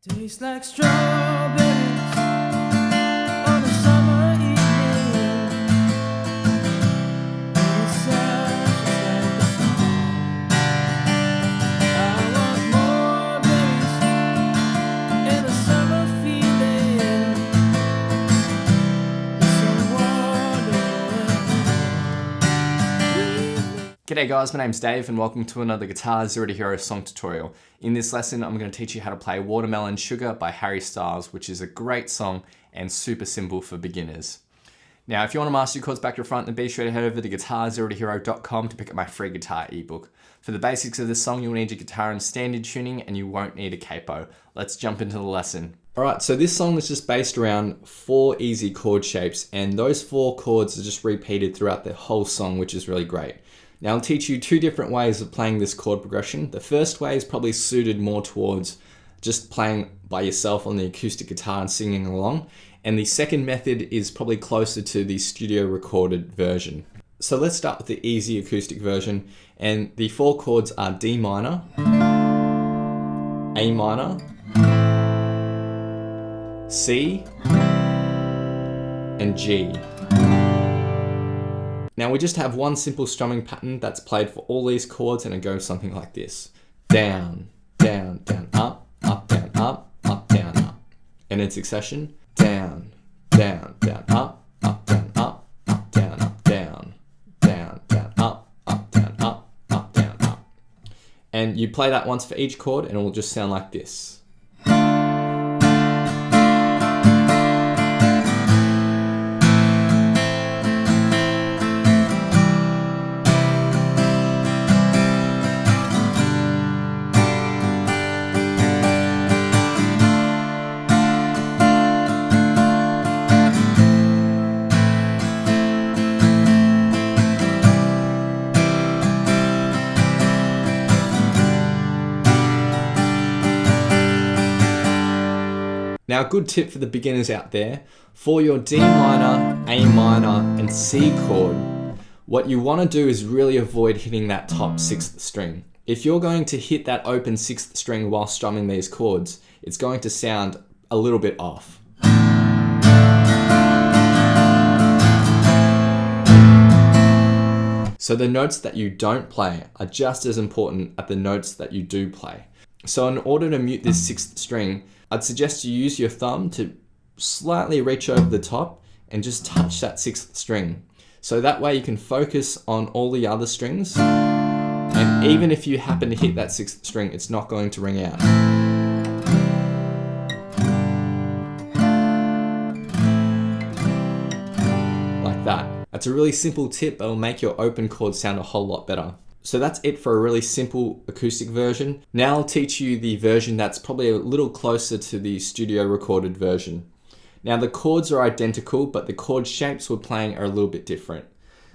Tastes like strawberries on a summer evening. And it sounds just like a song. I want more berries and a summer feeling. It's so wonderful. G'day guys, my name's Dave and welcome to another Guitar Zero to Hero song tutorial. In this lesson, I'm going to teach you how to play Watermelon Sugar by Harry Styles, which is a great song and super simple for beginners. Now, if you want to master your chords back to front, then be sure to head over to guitarzerotohero.com to pick up my free guitar ebook. For the basics of this song, you'll need your guitar in standard tuning and you won't need a capo. Let's jump into the lesson. Alright, so this song is just based around 4 easy chord shapes, and those 4 chords are just repeated throughout the whole song, which is really great. Now I'll teach you 2 different ways of playing this chord progression. The first way is probably suited more towards just playing by yourself on the acoustic guitar and singing along. And the second method is probably closer to the studio recorded version. So let's start with the easy acoustic version. And the 4 chords are D minor, A minor, C, and G. Now we just have one simple strumming pattern that's played for all these chords, and it goes something like this. Down, down, down, up, up, down, up, up, down, up. And in succession, down, down, down, up, down, up, down, up, down, down, down, up, down, up, down, up. And you play that once for each chord and it will just sound like this. Now a good tip for the beginners out there, for your D minor, A minor, and C chord, what you want to do is really avoid hitting that top 6th string. If you're going to hit that open 6th string while strumming these chords, it's going to sound a little bit off. So the notes that you don't play are just as important as the notes that you do play. So in order to mute this 6th string, I'd suggest you use your thumb to slightly reach over the top and just touch that 6th string. So that way you can focus on all the other strings, and even if you happen to hit that 6th string, it's not going to ring out. Like that. That's a really simple tip that will make your open chords sound a whole lot better. So that's it for a really simple acoustic version. Now I'll teach you the version that's probably a little closer to the studio recorded version. Now the chords are identical, but the chord shapes we're playing are a little bit different.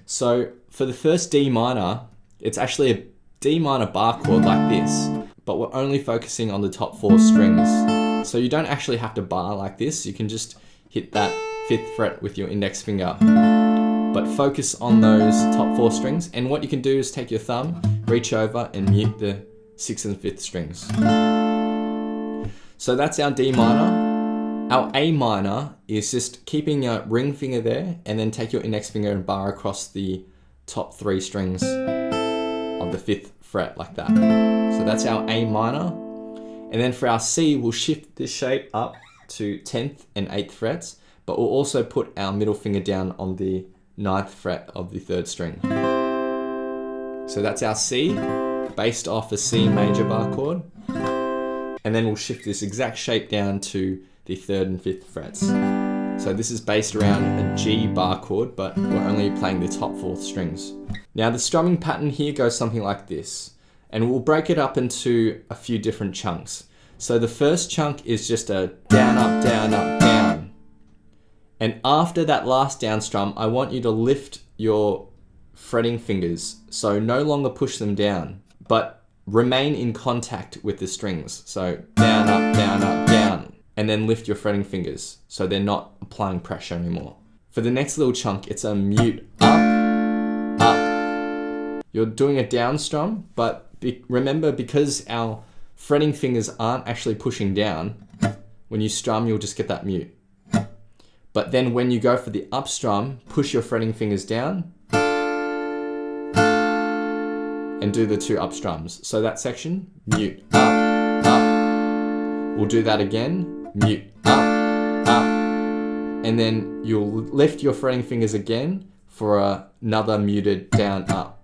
So for the first D minor, it's actually a D minor bar chord like this, but we're only focusing on the top 4 strings. So you don't actually have to bar like this, you can just hit that 5th fret with your index finger. But focus on those top 4 strings, and what you can do is take your thumb, reach over and mute the 6th and 5th strings. So that's our D minor. Our A minor is just keeping your ring finger there and then take your index finger and bar across the top 3 strings of the 5th fret like that. So that's our A minor. And then for our C, we'll shift this shape up to 10th and 8th frets, but we'll also put our middle finger down on the 9th fret of the 3rd string. So that's our C, based off a C major bar chord. And then we'll shift this exact shape down to the 3rd and 5th frets. So this is based around a G bar chord, but we're only playing the top 4 strings. Now the strumming pattern here goes something like this, and we'll break it up into a few different chunks. So the first chunk is just a down, up, down, up, down. And after that last down strum, I want you to lift your fretting fingers. So no longer push them down, but remain in contact with the strings. So down, up, down, up, down. And then lift your fretting fingers so they're not applying pressure anymore. For the next little chunk, it's a mute up, up. You're doing a down strum, but remember, because our fretting fingers aren't actually pushing down. When you strum, you'll just get that mute. But then when you go for the up strum, push your fretting fingers down and do the 2 up strums. So that section, mute, up, up. We'll do that again, mute, up, up. And then you'll lift your fretting fingers again for another muted down, up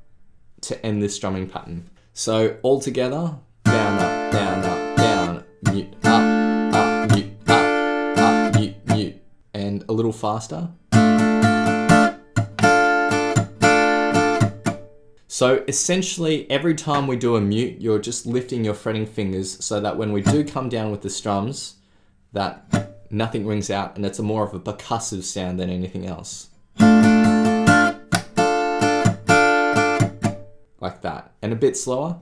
to end this strumming pattern. So all together, down, up, down, up, down, mute, up, mute, up, mute, mute. And a little faster. So essentially, every time we do a mute, you're just lifting your fretting fingers so that when we do come down with the strums, that nothing rings out and it's more of a percussive sound than anything else. Like that. And a bit slower.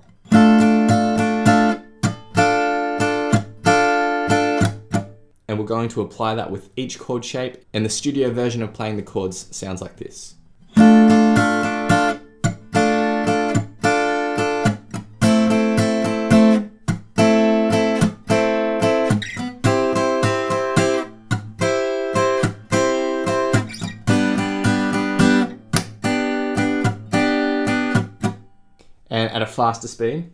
And we're going to apply that with each chord shape, and the studio version of playing the chords sounds like this. And at a faster speed.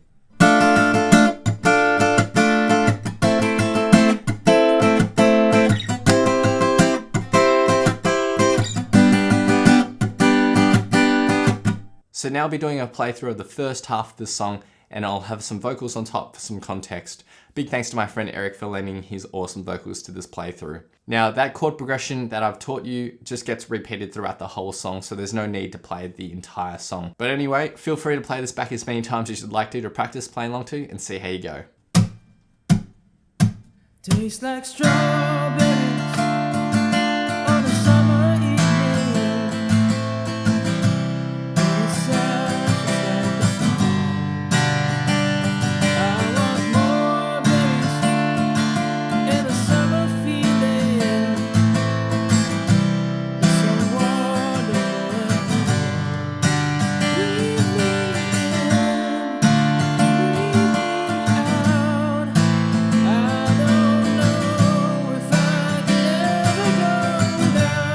So now I'll be doing a playthrough of the first half of this song, and I'll have some vocals on top for some context. Big thanks to my friend Eric for lending his awesome vocals to this playthrough. Now that chord progression that I've taught you just gets repeated throughout the whole song, so there's no need to play the entire song. But anyway, feel free to play this back as many times as you'd like to practice playing along to and see how you go. Tastes like strawberries on a summer evening. And it sounds just like a song. I want more berries and a summer feeling. It's so wonderful and warm. Breathe me in, breathe me out. I don't know if I can ever go down.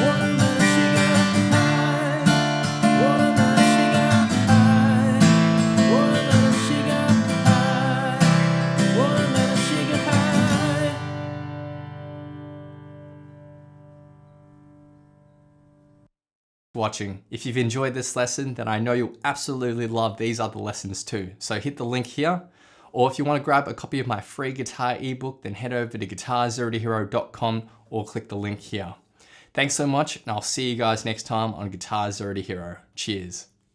Watermelon sugar high, watermelon sugar high, watermelon sugar high, watermelon sugar high. Watching. If you've enjoyed this lesson, then I know you'll absolutely love these other lessons too. So hit the link here. Or if you want to grab a copy of my free guitar ebook, then head over to guitarzerotohero.com or click the link here. Thanks so much, and I'll see you guys next time on Guitar Zero to Hero. Cheers.